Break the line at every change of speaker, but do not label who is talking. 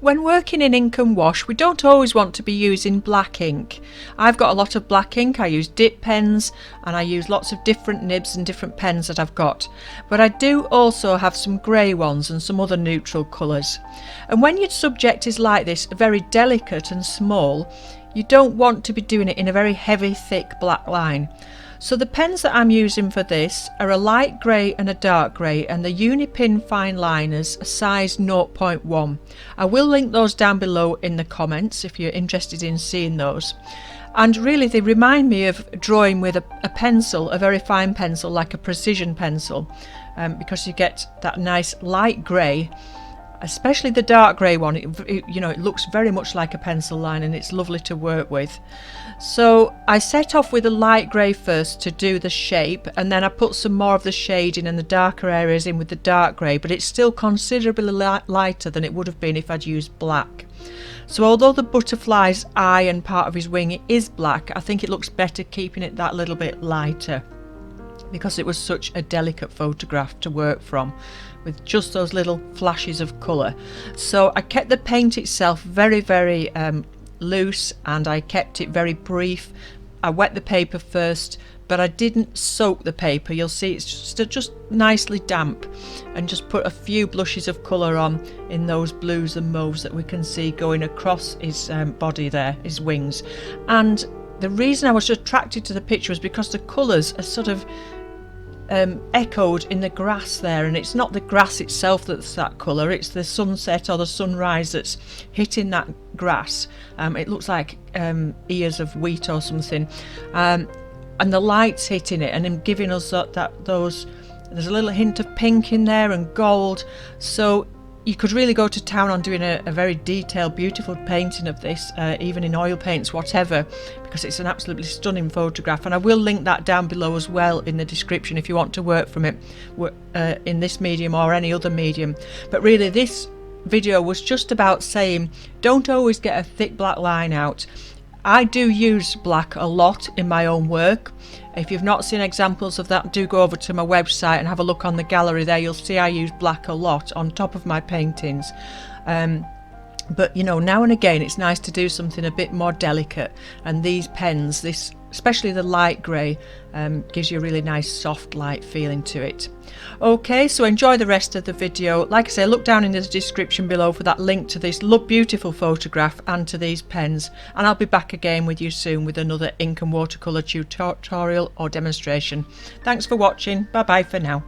When working in ink and wash, we don't always want to be using black ink. I've got a lot of black ink. I use dip pens and I use lots of different nibs and different pens that I've got. But I do also have some grey ones and some other neutral colours. And when your subject is like this, very delicate and small, you don't want to be doing it in a very heavy, thick black line. So the pens that I'm using for this are a light grey and a dark grey, and the Uni Pin fine liners are size 0.1. I will link those down below in the comments if you're interested in seeing those. And really they remind me of drawing with a pencil, a very fine pencil, like a precision pencil, because you get that nice light grey. Especially the dark grey one, it looks very much like a pencil line and it's lovely to work with. So I set off with a light grey first to do the shape, and then I put some more of the shading and the darker areas in with the dark grey, but it's still considerably lighter than it would have been if I'd used black. So although the butterfly's eye and part of his wing is black, I think it looks better keeping it that little bit lighter, because it was such a delicate photograph to work from with just those little flashes of colour. So I kept the paint itself very, very loose, and I kept it very brief. I wet the paper first, but I didn't soak the paper. You'll see it's just nicely damp, and just put a few blushes of colour on in those blues and mauves that we can see going across his body there, his wings. And the reason I was attracted to the picture was because the colours are sort of echoed in the grass there, and it's not the grass itself that's that colour, it's the sunset or the sunrise that's hitting that grass. It looks like ears of wheat or something, and the light's hitting it and giving us those there's a little hint of pink in there and gold. So you could really go to town on doing a very detailed, beautiful painting of this, even in oil paints, whatever, because it's an absolutely stunning photograph. And I will link that down below as well in the description if you want to work from it in this medium or any other medium. But really this video was just about saying, don't always get a thick black line out. I do use black a lot in my own work. If you've not seen examples of that, do go over to my website and have a look on the gallery there. You'll see I use black a lot on top of my paintings. But now and again it's nice to do something a bit more delicate, and these pens, especially the light grey, gives you a really nice soft light feeling to it. Okay, so enjoy the rest of the video. Like I say, look down in the description below for that link to this beautiful photograph and to these pens, and I'll be back again with you soon with another ink and watercolour tutorial or demonstration. Thanks for watching. Bye bye for now.